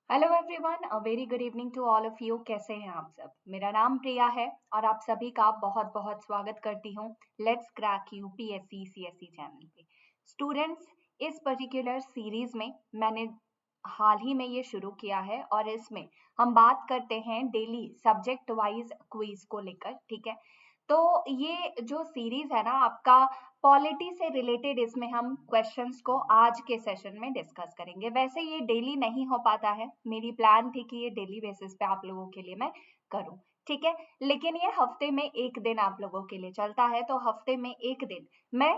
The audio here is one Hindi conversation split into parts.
Hello everyone, a very good evening to all of you. कैसे हैं आप सब? मेरा नाम प्रिया है और आप सभी का बहुत बहुत स्वागत करती हूँ let's crack UPSC CSC channel पे। स्टूडेंट्स, इस पर्टिकुलर सीरीज में मैंने हाल ही में ये शुरू किया है और इसमें हम बात करते हैं डेली सब्जेक्ट वाइज क्विज को लेकर। ठीक है, तो ये जो सीरीज है ना आपका पॉलिटी से रिलेटेड, इसमें हम क्वेश्चंस को आज के सेशन में डिस्कस करेंगे। वैसे ये डेली नहीं हो पाता है, मेरी प्लान थी कि ये डेली बेसिस पे आप लोगों के लिए मैं करूं। ठीक है, लेकिन ये हफ्ते में एक दिन आप लोगों के लिए चलता है, तो हफ्ते में एक दिन मैं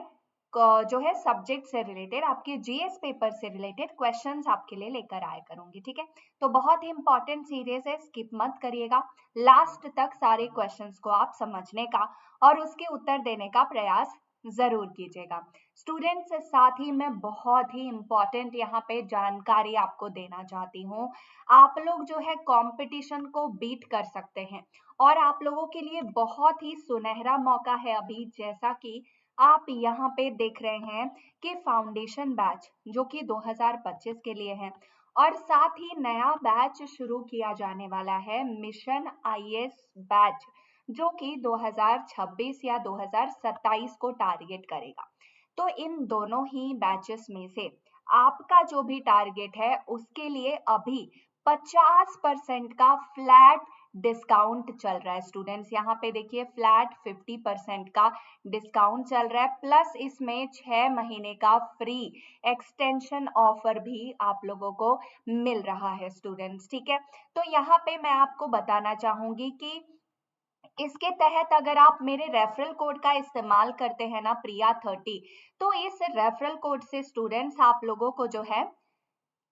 जो है सब्जेक्ट से रिलेटेड, आपके जीएस पेपर से रिलेटेड क्वेश्चंस आपके लिए लेकर आया करूंगी। ठीक है, तो बहुत ही इंपॉर्टेंट सीरीज है, स्किप मत करिएगा। लास्ट तक सारे क्वेश्चंस को आप समझने का और उसके उत्तर देने का प्रयास जरूर कीजिएगा। स्टूडेंट्स, साथ ही मैं बहुत ही इंपॉर्टेंट यहाँ पे जानकारी आपको देना चाहती हूँ। आप लोग जो है कंपटीशन को बीट कर सकते हैं और आप लोगों के लिए बहुत ही सुनहरा मौका है अभी, जैसा कि आप यहाँ पे देख रहे हैं कि फाउंडेशन बैच जो कि 2025 के लिए है और साथ ही नया बैच शुरू किया जाने वाला है मिशन आईएएस बैच, जो कि 2026 या 2027 को टारगेट करेगा। तो इन दोनों ही बैचेस में से आपका जो भी टारगेट है उसके लिए अभी 50% का फ्लैट डिस्काउंट चल रहा है। स्टूडेंट्स, यहाँ पे देखिए फ्लैट 50% का डिस्काउंट चल रहा है, प्लस इसमें 6 महीने का फ्री एक्सटेंशन ऑफर भी आप लोगों को मिल रहा है स्टूडेंट्स। ठीक है, तो यहाँ पे मैं आपको बताना चाहूंगी कि इसके तहत अगर आप मेरे रेफरल कोड का इस्तेमाल करते हैं ना, प्रिया 30, तो इस रेफरल कोड से स्टूडेंट्स आप लोगों को जो है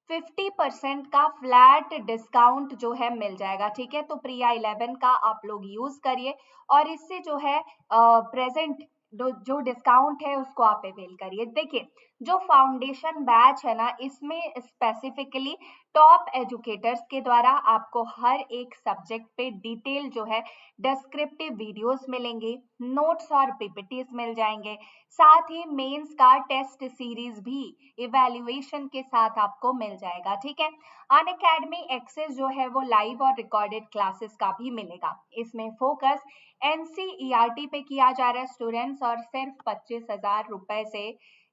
50% का फ्लैट डिस्काउंट जो है मिल जाएगा। ठीक है, तो प्रिया 11 का आप लोग यूज करिए और इससे जो है प्रेजेंट जो डिस्काउंट है उसको आप अवेल करिए। देखिए, जो फाउंडेशन बैच है ना, इसमें स्पेसिफिकली टॉप एजुकेटर्स के द्वारा आपको हर एक सब्जेक्ट पे डिटेल जो है डिस्क्रिप्टिव वीडियोस मिलेंगे, नोट्स और पीपीटीज मिल जाएंगे, साथ ही मेंस का टेस्ट सीरीज भी इवैल्यूएशन के साथ आपको मिल जाएगा। ठीक है, अनअकैडमी एक्सेस जो है वो लाइव और रिकॉर्डेड क्लासेस का भी मिलेगा। इसमें फोकस एनसीईआरटी पे किया जा रहा है स्टूडेंट्स, और सिर्फ 25,000 रुपए से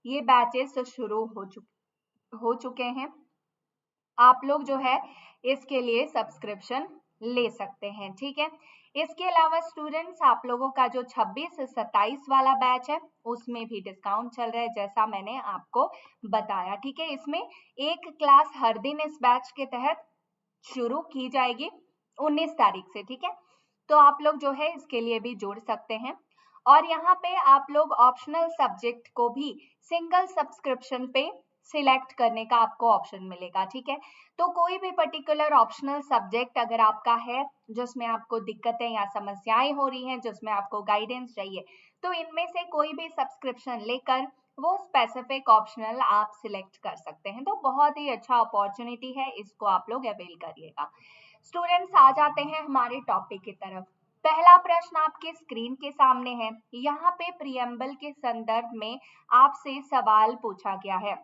ये बैचेस शुरू हो चुके हैं। आप लोग जो है इसके लिए सब्सक्रिप्शन ले सकते हैं। ठीक है, इसके अलावा स्टूडेंट्स आप लोगों का जो 26 से 27 वाला बैच है उसमें भी डिस्काउंट चल रहा है, जैसा मैंने आपको बताया। ठीक है, इसमें एक क्लास हर दिन इस बैच के तहत शुरू की जाएगी 19 तारीख से। ठीक है, तो आप लोग जो है इसके लिए भी जुड़ सकते हैं और यहाँ पे आप लोग ऑप्शनल सब्जेक्ट को भी सिंगल सब्सक्रिप्शन पे सिलेक्ट करने का आपको ऑप्शन मिलेगा। ठीक है, तो कोई भी पर्टिकुलर ऑप्शनल सब्जेक्ट अगर आपका है जिसमें आपको दिक्कतें या समस्याएं हो रही हैं, जिसमें आपको गाइडेंस चाहिए, तो इनमें से कोई भी सब्सक्रिप्शन लेकर वो स्पेसिफिक ऑप्शनल आप सिलेक्ट कर सकते हैं। तो बहुत ही अच्छा अपॉर्चुनिटी है, इसको आप लोग अवेल करिएगा। स्टूडेंट्स, आ जाते हैं हमारे टॉपिक की तरफ। पहला प्रश्न आपके स्क्रीन के सामने है। यहाँ पे प्रियम्बल के संदर्भ में आपसे सवाल पूछा गया है।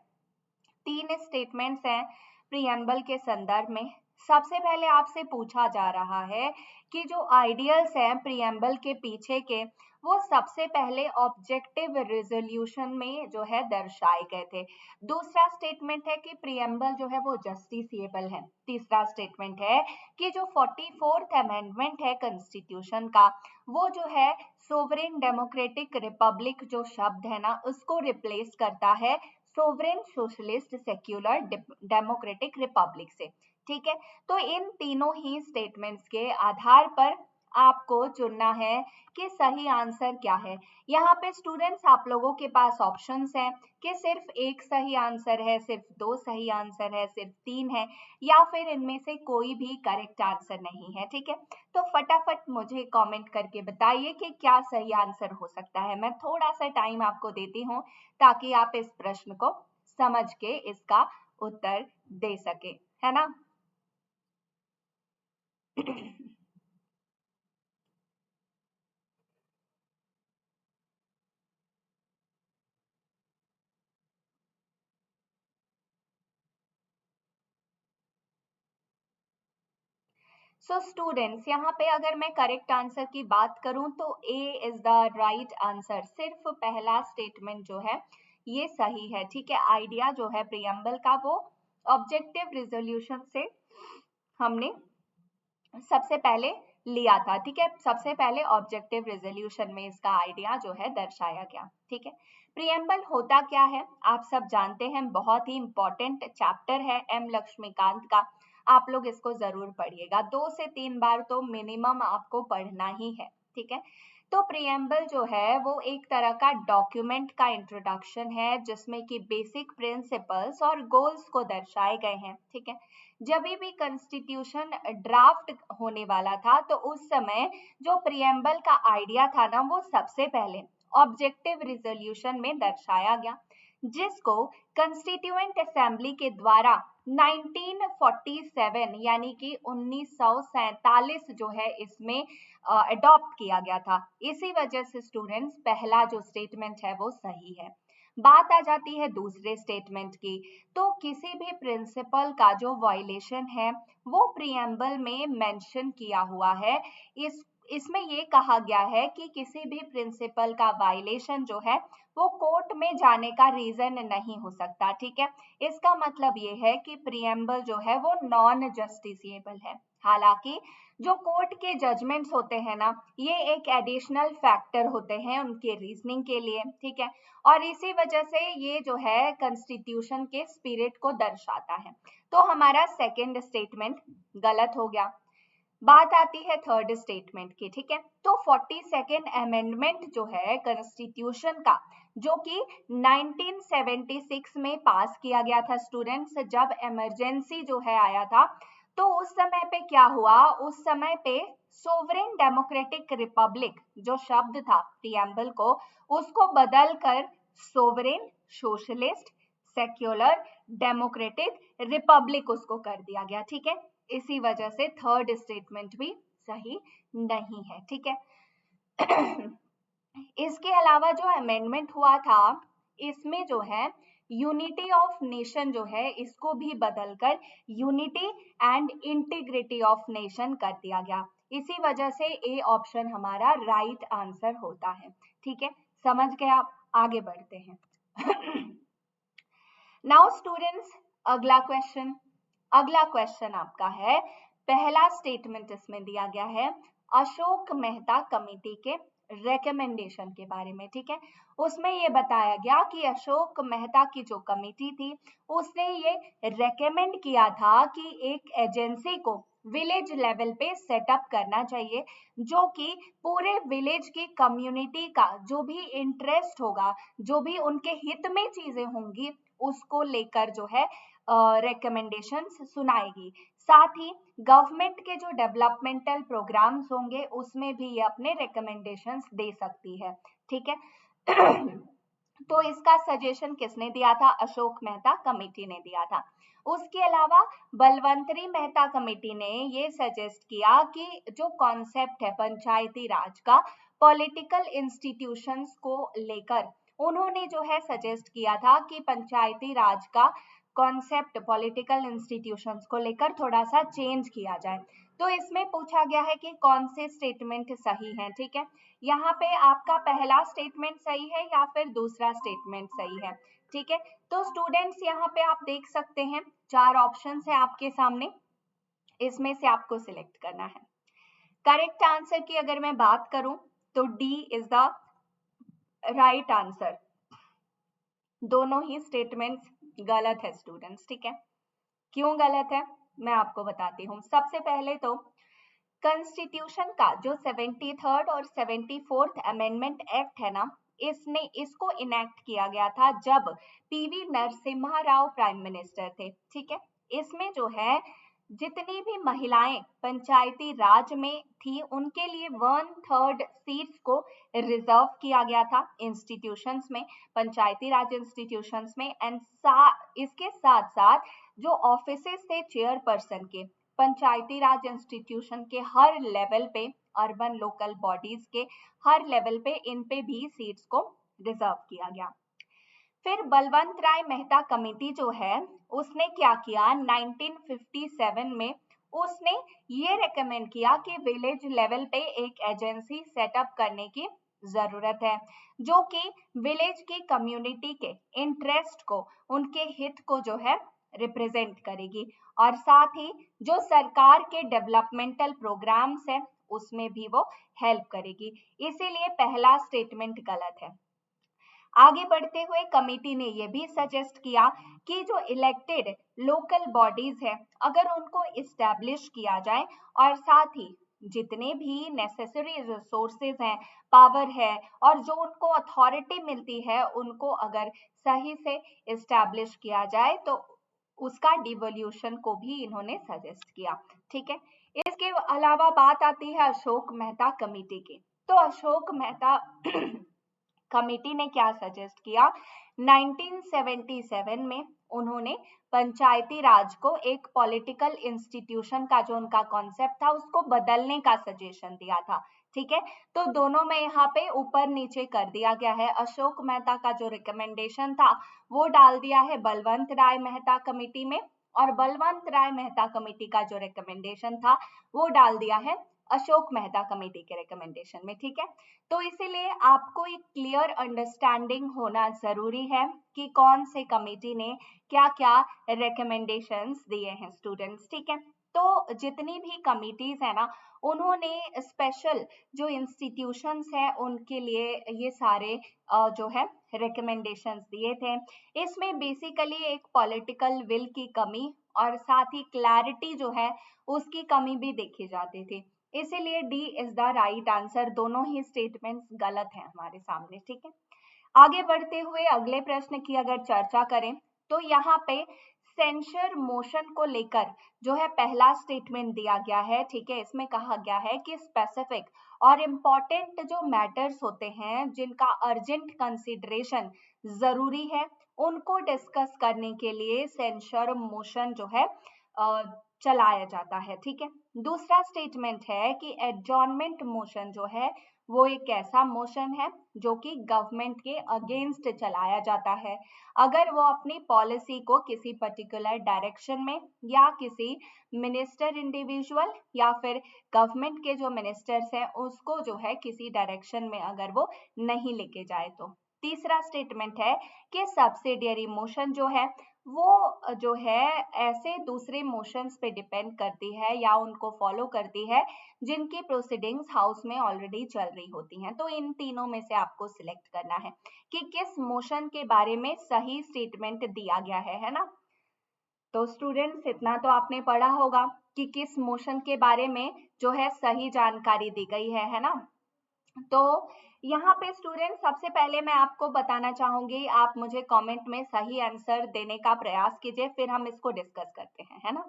3 स्टेटमेंट्स हैं प्रियम्बल के संदर्भ में। सबसे पहले आपसे पूछा जा रहा है कि जो आइडियल्स हैं प्रियम्बल के पीछे के, वो सबसे पहले ऑब्जेक्टिव रेजोल्यूशन में जो है दर्शाए गए थे। दूसरा स्टेटमेंट है कि प्रियम्बल जो है वो जस्टिसिएबल है। तीसरा स्टेटमेंट है कि जो 44th अमेंडमेंट है कॉन्स्टिट्यूशन का, वो जो है सोवरेन डेमोक्रेटिक रिपब्लिक जो शब्द है ना उसको रिप्लेस करता है sovereign socialist secular democratic Republic से। ठीक है, तो इन तीनों ही स्टेटमेंट्स के आधार पर आपको चुनना है कि सही आंसर क्या है। यहाँ पे स्टूडेंट्स आप लोगों के पास ऑप्शंस हैं कि सिर्फ एक सही आंसर है, सिर्फ दो सही आंसर है, सिर्फ तीन है, या फिर इनमें से कोई भी करेक्ट आंसर नहीं है। ठीक है, तो फटाफट मुझे कमेंट करके बताइए कि क्या सही आंसर हो सकता है। मैं थोड़ा सा टाइम आपको देती हूँ ताकि आप इस प्रश्न को समझ के इसका उत्तर दे सके, है ना। सो स्टूडेंट्स, यहाँ पे अगर मैं करेक्ट आंसर की बात करूं तो A is the right answer. सिर्फ पहला स्टेटमेंट जो है ये सही है, ठीक है। आइडिया जो है प्रियम्बल का वो ऑब्जेक्टिव रिजोल्यूशन से हमने सबसे पहले लिया था, ठीक है। सबसे पहले ऑब्जेक्टिव रेजोल्यूशन में इसका आइडिया जो है दर्शाया गया, ठीक है। प्रियम्बल होता क्या है आप सब जानते हैं, बहुत ही इंपॉर्टेंट चैप्टर है एम लक्ष्मीकांत का। आप लोग इसको जरूर पढ़िएगा, 2 से 3 बार तो मिनिमम आपको पढ़ना ही है, ठीक है। तो प्रियम्बल जो है वो एक तरह का डॉक्यूमेंट का इंट्रोडक्शन है जिसमें कि बेसिक प्रिंसिपल्स और गोल्स को दर्शाए गए हैं, ठीक है। जब भी कॉन्स्टिट्यूशन ड्राफ्ट होने वाला था तो उस समय जो प्रियम्बल का आइडिया था ना वो सबसे पहले ऑब्जेक्टिव रिजोल्यूशन में दर्शाया गया, जिसको कंस्टिट्यूएंट असेंबली के द्वारा 1947 यानी कि 1947 जो है इसमें अडॉप्ट किया गया था। इसी वजह से स्टूडेंट्स पहला जो स्टेटमेंट है वो सही है। बात आ जाती है दूसरे स्टेटमेंट की, तो किसी भी प्रिंसिपल का जो वायलेशन है वो प्रियम्बल में मेंशन किया हुआ है। इसमें ये कहा गया है कि किसी भी प्रिंसिपल का वायलेशन जो है वो कोर्ट में जाने का रीजन नहीं हो सकता, ठीक है। इसका मतलब ये है कि प्रियम्बल जो है वो नॉन जस्टिसिएबल है। हालांकि जो कोर्ट के जजमेंट्स होते हैं ना ये एक एडिशनल फैक्टर होते हैं उनके रीजनिंग के लिए, ठीक है। और इसी वजह से ये जो है कॉन्स्टिट्यूशन के स्पिरिट को दर्शाता है। तो हमारा सेकंड स्टेटमेंट गलत हो गया। बात आती है थर्ड स्टेटमेंट की, ठीक है। तो 42nd अमेंडमेंट जो है कॉन्स्टिट्यूशन का, जो कि 1976 में पास किया गया था स्टूडेंट्स, जब इमरजेंसी जो है आया था, तो उस समय पे क्या हुआ, उस समय पे सोवरेन डेमोक्रेटिक रिपब्लिक जो शब्द था प्रियम्बल को, उसको बदल कर sovereign socialist secular democratic Republic उसको कर दिया गया, ठीक है। इसी वजह से थर्ड स्टेटमेंट भी सही नहीं है, ठीक है। इसके अलावा जो अमेंडमेंट हुआ था इसमें जो है यूनिटी ऑफ नेशन जो है इसको भी बदलकर unity and integrity of nation कर दिया गया। इसी वजह से ए ऑप्शन हमारा राइट आंसर होता है, ठीक है। समझ गए आप, आगे बढ़ते हैं। नाउ स्टूडेंट्स, अगला क्वेश्चन आपका है, पहला स्टेटमेंट इसमें दिया गया है अशोक मेहता कमेटी के रेकमेंडेशन के बारे में, ठीक है। उसमें ये बताया गया कि अशोक मेहता की जो कमेटी थी उसने ये रेकमेंड किया था कि एक एजेंसी को विलेज लेवल पे सेटअप करना चाहिए, जो कि पूरे विलेज की कम्युनिटी का जो भी इंटरेस्ट होगा, जो भी उनके हित में चीजें होंगी उसको लेकर जो है रिकमेंडेशंस सुनाएगी। साथ ही गवर्नमेंट के जो डेवलपमेंटल प्रोग्राम्स होंगे उसमें भी ये अपने रिकमेंडेशंस दे सकती है, ठीक है। तो इसका सजेशन किसने दिया था, अशोक मेहता कमेटी ने दिया था। उसके अलावा बलवंतरी मेहता कमेटी ने ये सजेस्ट किया कि जो कॉन्सेप्ट है पंचायती राज का पॉलिटिकल इंस्टीट्यूशंस को लेकर, उन्होंने जो है सजेस्ट किया था कि पंचायती राज का कॉन्सेप्ट पॉलिटिकल इंस्टीट्यूशंस को लेकर थोड़ा सा चेंज किया जाए। तो इसमें पूछा गया है कि कौन से स्टेटमेंट सही हैं, ठीक है। यहाँ पे आपका पहला स्टेटमेंट सही है या फिर दूसरा स्टेटमेंट सही है, ठीक है। तो स्टूडेंट्स यहाँ पे आप देख सकते हैं 4 ऑप्शंस है आपके सामने, इसमें से आपको सिलेक्ट करना है। करेक्ट आंसर की अगर मैं बात करूं तो D is the right answer. दोनों ही स्टेटमेंट्स गलत है स्टूडेंट्स, ठीक है। क्यों गलत है मैं आपको बताती हूँ। सबसे पहले तो कॉन्स्टिट्यूशन का जो 73rd और 74th अमेंडमेंट एक्ट है ना, इसको इनेक्ट किया गया था जब PV Narasimha Rao prime minister थे, ठीक है। इसमें जो है जितनी भी महिलाएं पंचायती राज में थी उनके लिए 1/3 सीट्स को रिजर्व किया गया था इंस्टीट्यूशंस में, पंचायती राज इंस्टीट्यूशंस में। एंड इसके साथ साथ जो ऑफिसेस थे चेयरपर्सन के पंचायती राज इंस्टीट्यूशन के हर लेवल पे, अर्बन लोकल बॉडीज के हर लेवल पे, इन पे भी सीट्स को रिजर्व किया गया। फिर बलवंत राय मेहता कमेटी जो है उसने क्या किया, 1957 में उसने ये रेकमेंड किया कि विलेज लेवल पे एक एजेंसी सेटअप करने की जरूरत है, जो कि विलेज की कम्युनिटी के इंटरेस्ट को, उनके हित को जो है रिप्रेजेंट करेगी, और साथ ही जो सरकार के डेवलपमेंटल प्रोग्राम्स है उसमें भी वो हेल्प करेगी। इसीलिए पहला स्टेटमेंट गलत है। आगे बढ़ते हुए कमेटी ने यह भी सजेस्ट किया कि जो इलेक्टेड लोकल बॉडीज है, अगर उनको इस्टेब्लिश किया जाए और साथ ही जितने भी नेसेसरी रिसोर्सेज हैं, पावर है और जो उनको अथॉरिटी मिलती है, उनको अगर सही से इस्टेब्लिश किया जाए तो उसका डिवोल्यूशन को भी इन्होंने सजेस्ट किया। ठीक है, इसके अलावा बात आती है अशोक मेहता कमेटी की। तो अशोक मेहता कमेटी ने क्या सजेस्ट किया, 1977 में उन्होंने पंचायती राज को एक पॉलिटिकल इंस्टीट्यूशन का जो उनका कॉन्सेप्ट था उसको बदलने का सजेशन दिया था। ठीक है, तो दोनों में यहाँ पे ऊपर नीचे कर दिया गया है। अशोक मेहता का जो रिकमेंडेशन था वो डाल दिया है बलवंत राय मेहता कमेटी में, और बलवंत राय मेहता कमेटी का जो रिकमेंडेशन था वो डाल दिया है अशोक मेहता कमेटी के रिकमेंडेशन में। ठीक है, तो इसीलिए आपको एक क्लियर अंडरस्टैंडिंग होना जरूरी है कि कौन से कमेटी ने क्या क्या रिकमेंडेशंस दिए हैं स्टूडेंट्स। ठीक है, तो जितनी भी कमिटीज है ना, उन्होंने स्पेशल जो इंस्टीट्यूशंस हैं उनके लिए ये सारे जो है रिकमेंडेशंस दिए थे। इसमें बेसिकली एक पॉलिटिकल विल की कमी और साथ ही क्लैरिटी जो है उसकी कमी भी देखी जाती थी। इसीलिए D is the right answer. दोनों ही स्टेटमेंट्स गलत हैं हमारे सामने। ठीक है, आगे बढ़ते हुए अगले प्रश्न की अगर चर्चा करें तो यहाँ पे सेंसर मोशन को लेकर जो है पहला स्टेटमेंट दिया गया है। ठीक है, इसमें कहा गया है कि स्पेसिफिक और इम्पोर्टेंट जो मैटर्स होते हैं जिनका अर्जेंट कंसिडरेशन जरूरी है, उनको डिस्कस करने के लिए सेंसर मोशन जो है चलाया जाता है। ठीक है, दूसरा स्टेटमेंट है कि एडजॉर्नमेंट मोशन जो है वो एक ऐसा मोशन है जो कि गवर्नमेंट के अगेंस्ट चलाया जाता है, अगर वो अपनी पॉलिसी को किसी पर्टिकुलर डायरेक्शन में या किसी मिनिस्टर इंडिविजुअल या फिर गवर्नमेंट के जो मिनिस्टर्स हैं उसको जो है किसी डायरेक्शन में अगर वो नहीं लेके जाए तो। तीसरा स्टेटमेंट है कि सब्सिडियरी मोशन जो है वो जो है ऐसे दूसरे मोशंस पे डिपेंड करती है या उनको फॉलो करती है जिनकी प्रोसीडिंग्स हाउस में ऑलरेडी चल रही होती हैं। तो इन तीनों में से आपको सिलेक्ट करना है कि किस मोशन के बारे में सही स्टेटमेंट दिया गया है ना। तो स्टूडेंट्स इतना तो आपने पढ़ा होगा कि किस मोशन के बारे में जो है सही जानकारी दी गई है ना। तो यहाँ पे स्टूडेंट सबसे पहले मैं आपको बताना चाहूंगी, आप मुझे कमेंट में सही आंसर देने का प्रयास कीजिए, फिर हम इसको डिस्कस करते हैं, है ना।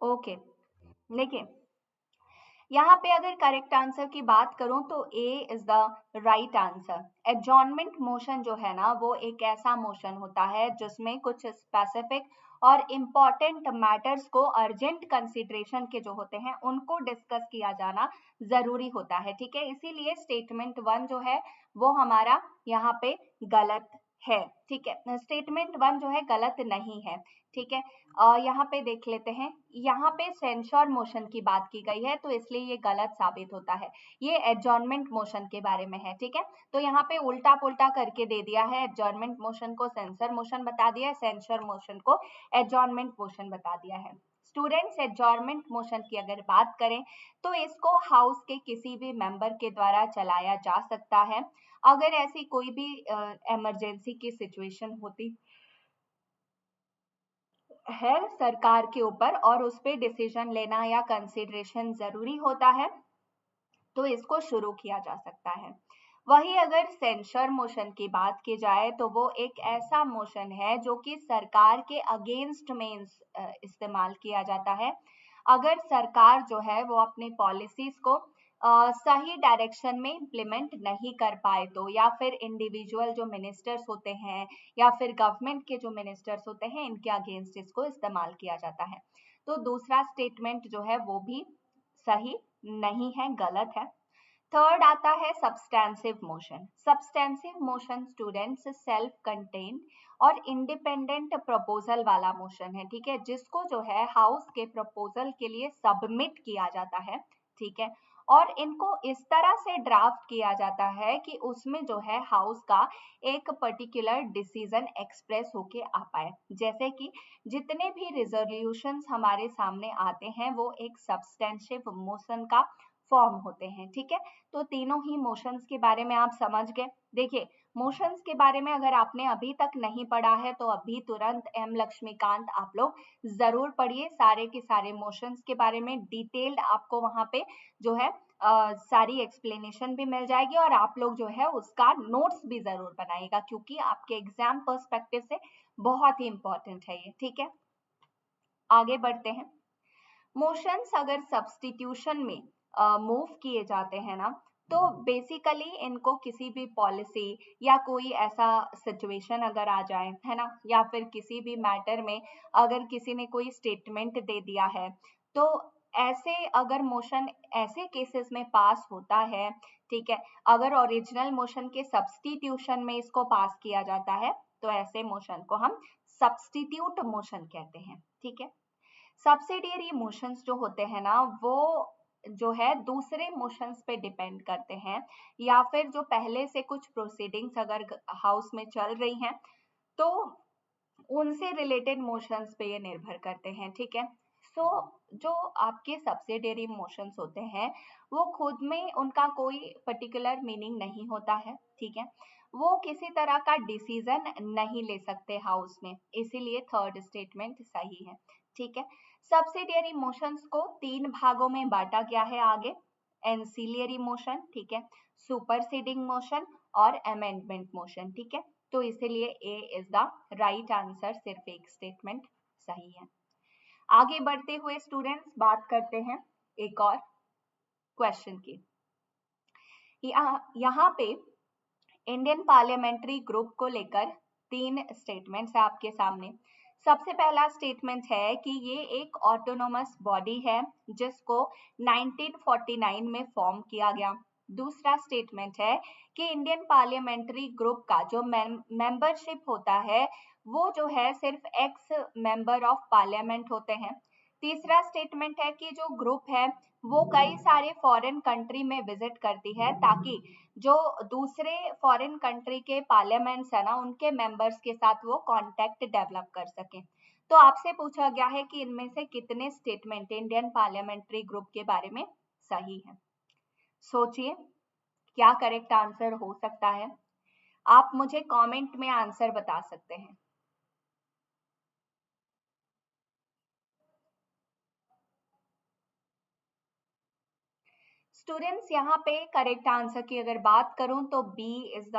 ओके, देखिए यहाँ पे अगर करेक्ट आंसर की बात करूं तो A is the right answer. Adjournment motion जो है ना वो एक ऐसा मोशन होता है जिसमें कुछ स्पेसिफिक और इम्पॉर्टेंट मैटर्स को अर्जेंट कंसिडरेशन के जो होते हैं उनको डिस्कस किया जाना जरूरी होता है। ठीक है, इसीलिए स्टेटमेंट वन जो है वो हमारा यहाँ पे गलत है। ठीक है, स्टेटमेंट वन जो है गलत नहीं है। ठीक है, यहाँ पे देख लेते हैं, यहाँ पे सेंसर मोशन की बात की गई है तो इसलिए ये गलत साबित होता है। ये एडजॉर्नमेंट मोशन के बारे में है। ठीक है, तो यहाँ पे उल्टा पुल्टा करके दे दिया है, एडजॉर्नमेंट मोशन को सेंसर मोशन बता दिया है, सेंसर मोशन को एडजॉर्नमेंट मोशन बता दिया है। स्टूडेंट्स, एडजॉर्नमेंट मोशन की अगर बात करें तो इसको हाउस के किसी भी मेंबर के द्वारा चलाया जा सकता है अगर ऐसी कोई भी इमरजेंसी की सिचुएशन होती है सरकार के ऊपर और उस पर डिसीजन लेना या कंसिडरेशन जरूरी होता है तो इसको शुरू किया जा सकता है। वही अगर सेंसर मोशन की बात की जाए तो वो एक ऐसा मोशन है जो कि सरकार के अगेंस्ट में इस्तेमाल किया जाता है। अगर सरकार जो है वो अपनी पॉलिसीज को सही डायरेक्शन में इम्प्लीमेंट नहीं कर पाए तो, या फिर इंडिविजुअल जो मिनिस्टर्स होते हैं या फिर गवर्नमेंट के जो मिनिस्टर्स होते हैं इनके अगेंस्ट इसको इस्तेमाल किया जाता है। तो दूसरा स्टेटमेंट जो है वो भी सही नहीं है, गलत है। थर्ड आता है substantive motion. Substantive motion students self contained और इंडिपेंडेंट प्रपोजल वाला मोशन है, ठीक है, जिसको जो है हाउस के प्रपोजल के लिए सबमिट किया जाता है, ठीक है, और इनको इस तरह से ड्राफ्ट किया जाता है कि उसमें जो है हाउस का एक पर्टिकुलर डिसीजन एक्सप्रेस होके आ पाए। जैसे कि जितने भी रिजोल्यूशंस हमारे सामने आते हैं वो एक सब्सटेंसिव मोशन का फॉर्म होते हैं, ठीक है। तो तीनों ही मोशंस के बारे में आप समझ गए। देखिए, मोशंस के बारे में अगर आपने अभी तक नहीं पढ़ा है तो अभी तुरंत एम लक्ष्मीकांत आप लोग जरूर पढ़िए। सारे के सारे मोशंस के बारे में डिटेल्ड आपको वहां पे जो है सारी एक्सप्लेनेशन भी मिल जाएगी, और आप लोग जो है उसका नोट्स भी जरूर बनाइएगा, क्योंकि आपके एग्जाम पर्सपेक्टिव से बहुत ही इंपॉर्टेंट है ये, ठीक है। आगे बढ़ते हैं। मोशंस अगर सब्स्टिट्यूशन में मूव किए जाते हैं ना, तो बेसिकली इनको किसी भी पॉलिसी या कोई ऐसा सिचुएशन अगर आ जाए, है ना, या फिर किसी भी मैटर में अगर किसी ने कोई स्टेटमेंट दे दिया है, तो ऐसे अगर मोशन ऐसे केसेस में पास होता है, ठीक है, अगर ओरिजिनल मोशन के सब्स्टिट्यूशन में इसको पास किया जाता है तो ऐसे मोशन को हम सब्स्टिट्यूट मोशन कहते हैं, ठीक है। सब्सिडियरी मोशंस जो होते हैं ना, वो जो है दूसरे मोशंस पे डिपेंड करते हैं, या फिर जो पहले से कुछ प्रोसीडिंग्स अगर हाउस में चल रही हैं तो उनसे रिलेटेड मोशंस पे ये निर्भर करते हैं, ठीक है। सो जो आपके सब्सिडियरी मोशंस होते हैं वो खुद में उनका कोई पर्टिकुलर मीनिंग नहीं होता है, ठीक है, वो किसी तरह का डिसीजन नहीं ले सकते हाउस में, इसीलिए थर्ड स्टेटमेंट सही है, ठीक है। सब्सिडियरी मोशंस को तीन भागों में बांटा गया है आगे। एंसिलियरी मोशन, ठीक है, सुपरसीडिंग मोशन और अमेंडमेंट मोशन, ठीक है। तो इसीलिए ए इज द राइट आंसर, सिर्फ एक स्टेटमेंट सही है। आगे बढ़ते हुए स्टूडेंट्स बात करते हैं एक और क्वेश्चन की। यहाँ पे इंडियन पार्लियामेंट्री ग्रुप को लेकर तीन स्टेटमेंट्स है आपके सामने। सबसे पहला स्टेटमेंट है कि ये एक ऑटोनोमस बॉडी है जिसको 1949 में फॉर्म किया गया। दूसरा स्टेटमेंट है कि इंडियन पार्लियामेंट्री ग्रुप का जो मेंबरशिप होता है वो जो है सिर्फ एक्स मेंबर ऑफ पार्लियामेंट होते हैं। तीसरा स्टेटमेंट है कि जो ग्रुप है वो कई सारे फॉरेन कंट्री में विजिट करती है ताकि जो दूसरे फॉरेन कंट्री के पार्लियामेंट्स है ना उनके मेंबर्स के साथ वो कांटेक्ट डेवलप कर सके। तो आपसे पूछा गया है कि इनमें से कितने स्टेटमेंट इंडियन पार्लियामेंट्री ग्रुप के बारे में सही है। सोचिए क्या करेक्ट आंसर हो सकता है। आप मुझे कमेंट में आंसर बता सकते हैं। स्टूडेंट्स यहाँ पे करेक्ट आंसर की अगर बात करूं तो B is the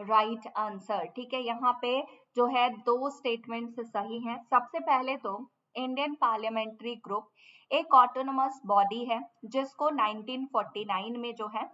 right answer, ठीक है। यहाँ पे जो है दो स्टेटमेंट्स सही हैं। सबसे पहले तो इंडियन पार्लियामेंट्री ग्रुप एक ऑटोनोमस बॉडी है जिसको 1949 में जो है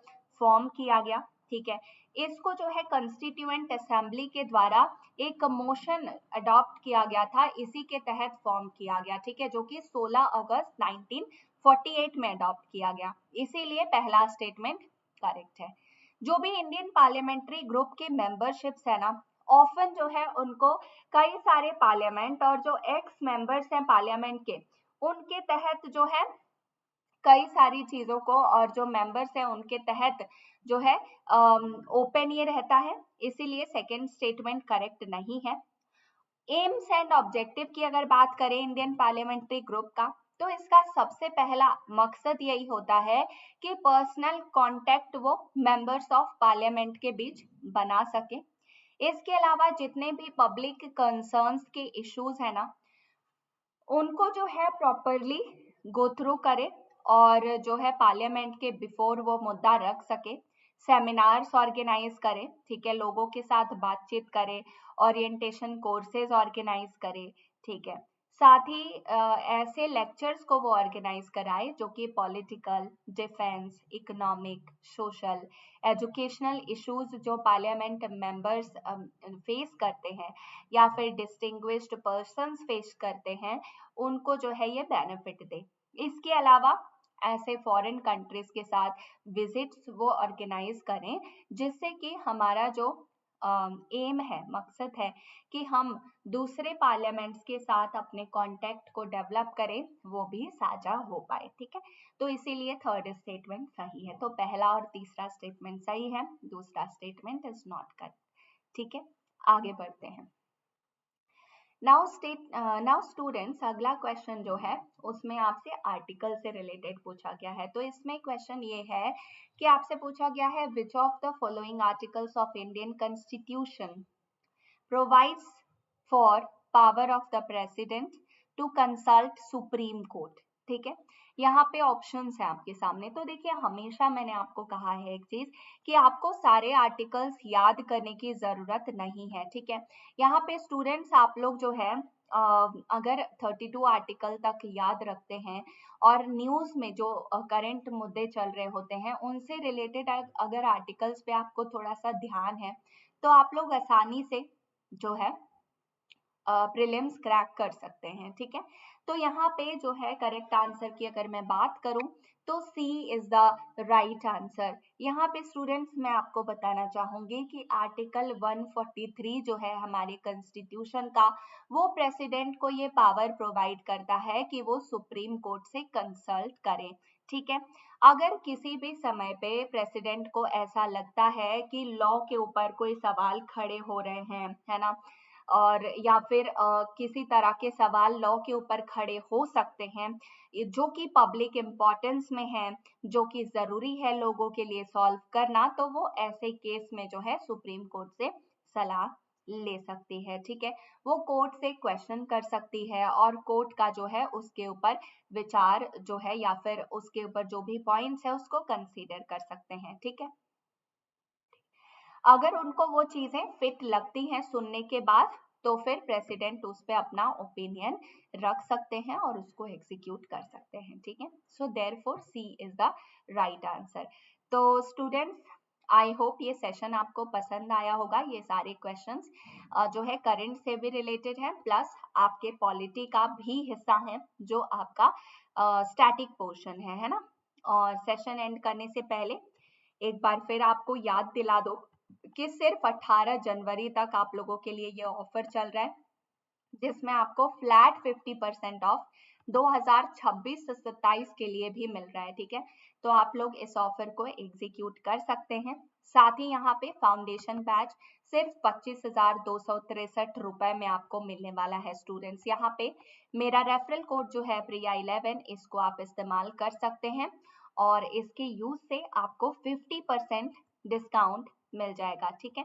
फॉर्म किया गया, ठीक है। इसको जो है कंस्टिट्यूएंट असेंबली के द्वारा एक मोशन अडॉप्ट किया गया था, इसी के तहत फॉर्म किया गया, ठीक है, जो कि 16 अगस्त 1948 में अडॉप्ट किया गया, इसीलिए पहला स्टेटमेंट करेक्ट है। जो भी इंडियन पार्लियामेंट्री ग्रुप की मेंबरशिप्स है ना, ऑफन जो है उनको कई सारे पार्लियामेंट और जो एक्स मेंबर्स हैं पार्लियामेंट के उनके तहत जो है कई सारी चीजों को, और जो मेंबर्स हैं उनके तहत जो है ओपन ये रहता है, इसीलिए सेकेंड स्टेटमेंट करेक्ट नहीं है। एम्स एंड ऑब्जेक्टिव की अगर बात करें इंडियन पार्लियामेंट्री ग्रुप का, तो इसका सबसे पहला मकसद यही होता है कि पर्सनल कांटेक्ट वो मेंबर्स ऑफ पार्लियामेंट के बीच बना सके। इसके अलावा जितने भी पब्लिक कंसर्न्स के इश्यूज है ना उनको जो है प्रॉपरली गो थ्रू करे, और जो है पार्लियामेंट के बिफोर वो मुद्दा रख सके, सेमिनार्स ऑर्गेनाइज करे, ठीक है, लोगों के साथ बातचीत करे, ओरिएंटेशन कोर्सेज ऑर्गेनाइज करे, ठीक है। साथ ही ऐसे लेक्चर्स को वो ऑर्गेनाइज कराए जो कि political, defence, economic, social, educational issues जो पार्लियामेंट मेंबर्स फेस करते हैं या फिर डिस्टिंग्विश्ड पर्सन्स फेस करते हैं उनको जो है ये बेनिफिट दे। इसके अलावा ऐसे फॉरेन कंट्रीज के साथ विजिट्स वो ऑर्गेनाइज करें, जिससे कि हमारा जो एम है, मकसद है कि हम दूसरे पार्लियामेंट्स के साथ अपने कांटेक्ट को डेवलप करें, वो भी साझा हो पाए। ठीक है, तो इसीलिए थर्ड स्टेटमेंट सही है। तो पहला और तीसरा स्टेटमेंट सही है, दूसरा स्टेटमेंट इज नॉट करेक्ट। ठीक है, आगे बढ़ते हैं। नाउ स्टूडेंट्स, अगला क्वेश्चन जो है उसमें आपसे आर्टिकल से रिलेटेड पूछा गया है। तो इसमें क्वेश्चन ये है कि आपसे पूछा गया है, which of the following articles of Indian constitution provides for power of the president to consult supreme court. ठीक है, यहाँ पे ऑप्शंस है आपके सामने। तो देखिए, हमेशा मैंने आपको कहा है एक चीज कि आपको सारे आर्टिकल्स याद करने की जरूरत नहीं है। ठीक है, यहाँ पे स्टूडेंट्स आप लोग जो है अगर 32 आर्टिकल तक याद रखते हैं और न्यूज में जो करंट मुद्दे चल रहे होते हैं उनसे रिलेटेड अगर आर्टिकल्स पे आपको थोड़ा सा ध्यान है, तो आप लोग आसानी से जो है प्रीलिम्स क्रैक कर सकते हैं। ठीक है, तो यहाँ पे जो है करेक्ट आंसर की अगर मैं बात करूं तो सी इज द राइट आंसर। यहाँ पे स्टूडेंट्स मैं आपको बताना चाहूंगी कि आर्टिकल 143 जो है हमारे कॉन्स्टिट्यूशन का, वो प्रेसिडेंट को ये पावर प्रोवाइड करता है कि वो सुप्रीम कोर्ट से कंसल्ट करें। ठीक है, अगर किसी भी समय पे प्रेसिडेंट को ऐसा लगता है कि लॉ के ऊपर कोई सवाल खड़े हो रहे हैं, है ना, और या फिर किसी तरह के सवाल लॉ के ऊपर खड़े हो सकते हैं जो कि पब्लिक इम्पोर्टेंस में है, जो कि जरूरी है लोगों के लिए सॉल्व करना, तो वो ऐसे केस में जो है सुप्रीम कोर्ट से सलाह ले सकती है। ठीक है, वो कोर्ट से क्वेश्चन कर सकती है और कोर्ट का जो है उसके ऊपर विचार जो है या फिर उसके ऊपर जो भी पॉइंट्स है उसको कंसीडर कर सकते हैं। ठीक है, अगर उनको वो चीजें फिट लगती हैं सुनने के बाद, तो फिर प्रेसिडेंट उस पर अपना ओपिनियन रख सकते हैं और उसको एग्जीक्यूट कर सकते हैं। ठीक है, so therefore C is the right answer. तो स्टूडेंट्स, आई होप ये सेशन आपको पसंद आया होगा। ये सारे क्वेश्चंस जो है करंट से भी रिलेटेड है, प्लस आपके पॉलिटी का भी हिस्सा है जो आपका स्टैटिक पोर्शन है ना। और सेशन एंड करने से पहले एक बार फिर आपको याद दिला दो कि सिर्फ 18 जनवरी तक आप लोगों के लिए ये ऑफर चल रहा है, जिसमें आपको फ्लैट 50% ऑफ 2026 से 27 के लिए भी मिल रहा है। ठीक है, तो आप लोग इस ऑफर को एग्जीक्यूट कर सकते हैं। साथ ही यहाँ पे फाउंडेशन बैच सिर्फ 25,263 रुपए में आपको मिलने वाला है। स्टूडेंट्स, यहाँ पे मेरा रेफरल कोड जो है प्रिया11, इसको आप इस्तेमाल कर सकते हैं और इसके यूज से आपको 50% डिस्काउंट मिल जाएगा। ठीक है,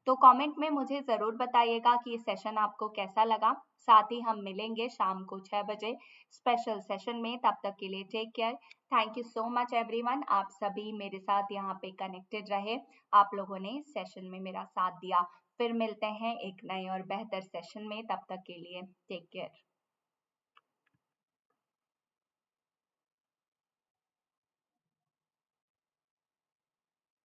तो कमेंट में मुझे जरूर बताइएगा कि ये सेशन आपको कैसा लगा। साथ ही हम मिलेंगे शाम को 6 बजे स्पेशल सेशन में। तब तक के लिए take care. Thank you so much everyone. आप सभी मेरे साथ यहाँ पे कनेक्टेड रहे, आप लोगों ने सेशन में मेरा साथ दिया। फिर मिलते हैं एक नए और बेहतर सेशन में, तब तक के लिए टेक केयर।